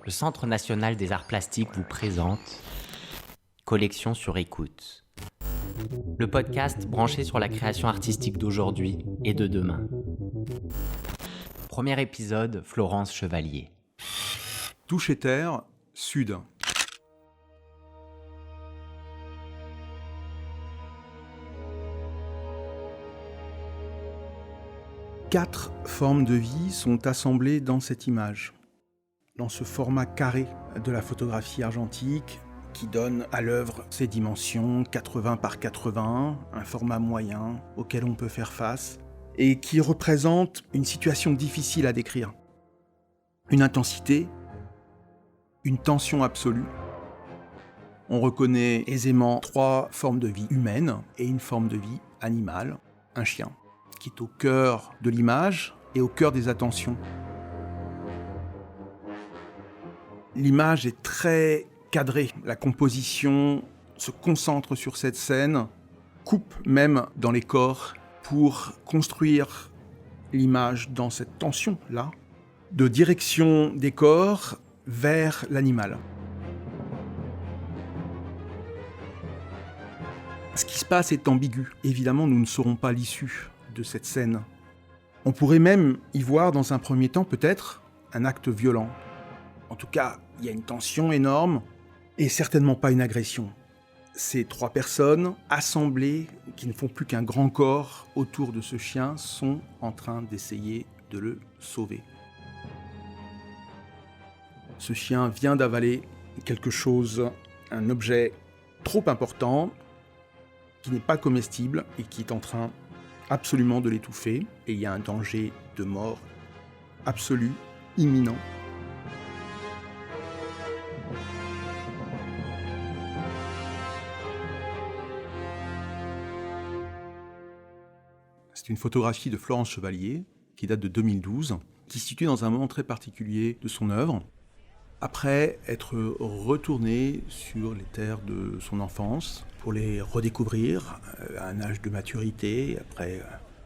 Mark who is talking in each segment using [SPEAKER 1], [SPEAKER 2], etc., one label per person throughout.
[SPEAKER 1] le Centre national des arts plastiques vous présente Collection sur écoute. Le podcast branché sur la création artistique d'aujourd'hui et de demain. Premier épisode, Florence Chevalier.
[SPEAKER 2] Toucher terre, Sud. Quatre formes de vie sont assemblées dans cette image, dans ce format carré de la photographie argentique qui donne à l'œuvre ses dimensions 80 par 80, un format moyen auquel on peut faire face, et qui représente une situation difficile à décrire. Une intensité, une tension absolue. On reconnaît aisément trois formes de vie humaines et une forme de vie animale, un chien, qui est au cœur de l'image et au cœur des attentions. L'image est très cadrée. La composition se concentre sur cette scène, coupe même dans les corps pour construire l'image dans cette tension-là, de direction des corps vers l'animal. Ce qui se passe est ambigu. Évidemment, nous ne saurons pas l'issue de cette scène. On pourrait même y voir dans un premier temps peut-être un acte violent. En tout cas, il y a une tension énorme et certainement pas une agression. Ces trois personnes assemblées, qui ne font plus qu'un grand corps autour de ce chien, sont en train d'essayer de le sauver. Ce chien vient d'avaler quelque chose, un objet trop important, qui n'est pas comestible et qui est en train absolument de l'étouffer. Et il y a un danger de mort absolu, imminent. C'est une photographie de Florence Chevalier, qui date de 2012, qui se situe dans un moment très particulier de son œuvre. Après être retournée sur les terres de son enfance, pour les redécouvrir à un âge de maturité, après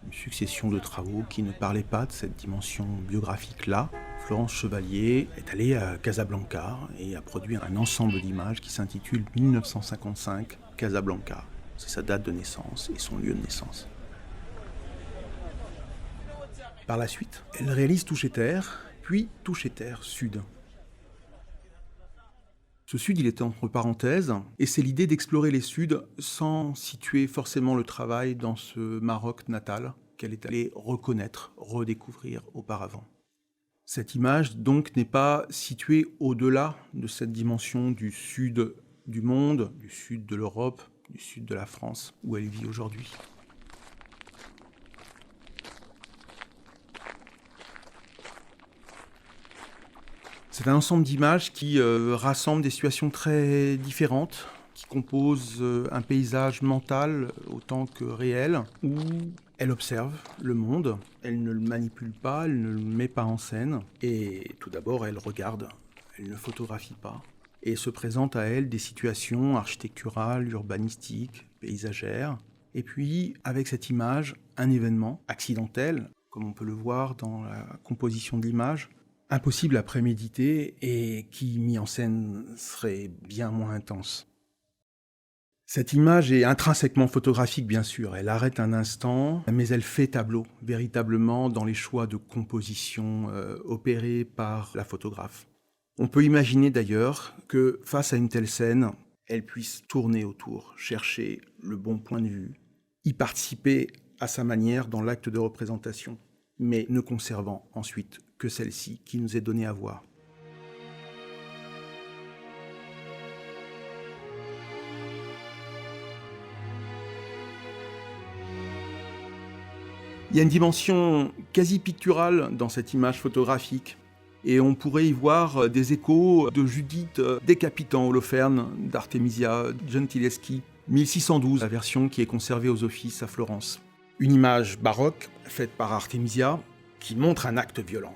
[SPEAKER 2] une succession de travaux qui ne parlaient pas de cette dimension biographique-là, Florence Chevalier est allée à Casablanca et a produit un ensemble d'images qui s'intitule 1955 Casablanca. C'est sa date de naissance et son lieu de naissance. Par la suite, elle réalise Toucher terre, puis Toucher terre Sud. Ce Sud, il est entre parenthèses, et c'est l'idée d'explorer les Suds sans situer forcément le travail dans ce Maroc natal qu'elle est allée reconnaître, redécouvrir auparavant. Cette image, donc, n'est pas située au-delà de cette dimension du Sud du monde, du Sud de l'Europe, du Sud de la France, où elle vit aujourd'hui. C'est un ensemble d'images qui rassemble des situations très différentes, qui composent un paysage mental autant que réel, où elle observe le monde, elle ne le manipule pas, elle ne le met pas en scène, et tout d'abord elle regarde, elle ne photographie pas, et se présente à elle des situations architecturales, urbanistiques, paysagères, et puis avec cette image, un événement accidentel, comme on peut le voir dans la composition de l'image, impossible à préméditer et qui, mis en scène, serait bien moins intense. Cette image est intrinsèquement photographique, bien sûr. Elle arrête un instant, mais elle fait tableau, véritablement, dans les choix de composition opérés par la photographe. On peut imaginer d'ailleurs que, face à une telle scène, elle puisse tourner autour, chercher le bon point de vue, y participer à sa manière dans l'acte de représentation, mais ne conservant ensuite que celle-ci qui nous est donnée à voir. Il y a une dimension quasi picturale dans cette image photographique, et on pourrait y voir des échos de Judith décapitant Holoferne d'Artemisia Gentileschi, 1612, la version qui est conservée aux offices à Florence. Une image baroque faite par Artemisia qui montre un acte violent.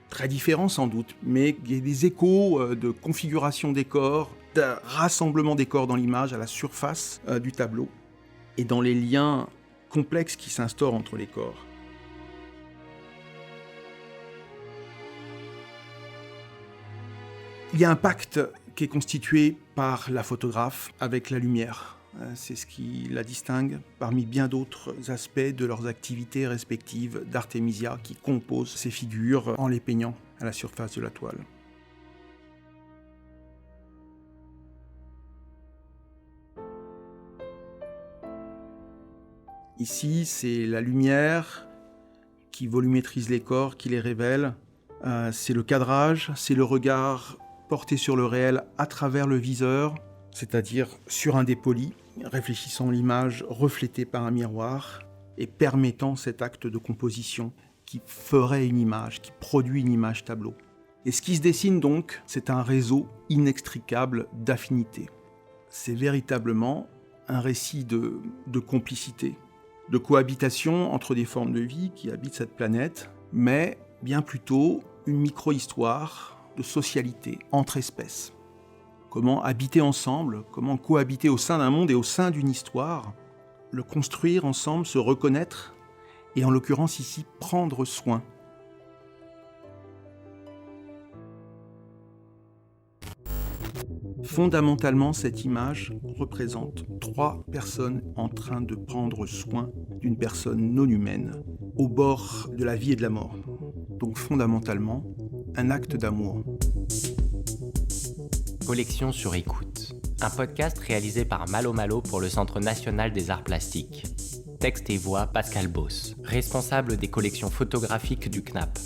[SPEAKER 2] Très différent sans doute, mais il y a des échos de configuration des corps, de rassemblement des corps dans l'image à la surface du tableau, et dans les liens complexes qui s'instaurent entre les corps. Il y a un pacte qui est constitué par la photographe avec la lumière. C'est ce qui la distingue parmi bien d'autres aspects de leurs activités respectives d'Artemisia qui composent ces figures en les peignant à la surface de la toile. Ici, c'est la lumière qui volumétrise les corps, qui les révèle. C'est le cadrage, c'est le regard porté sur le réel à travers le viseur, c'est-à-dire sur un dépoli, réfléchissant l'image reflétée par un miroir et permettant cet acte de composition qui ferait une image, qui produit une image tableau. Et ce qui se dessine donc, c'est un réseau inextricable d'affinités. C'est véritablement un récit de complicité, de cohabitation entre des formes de vie qui habitent cette planète, mais bien plutôt une micro-histoire de socialité entre espèces. Comment habiter ensemble, comment cohabiter au sein d'un monde et au sein d'une histoire, le construire ensemble, se reconnaître, et en l'occurrence ici, prendre soin. Fondamentalement, cette image représente 3 personnes en train de prendre soin d'une personne non humaine, au bord de la vie et de la mort. Donc fondamentalement, un acte d'amour.
[SPEAKER 1] Collection sur écoute. Un podcast réalisé par Malo Malo pour le Centre national des arts plastiques. Texte et voix Pascal Boss, responsable des collections photographiques du CNAP.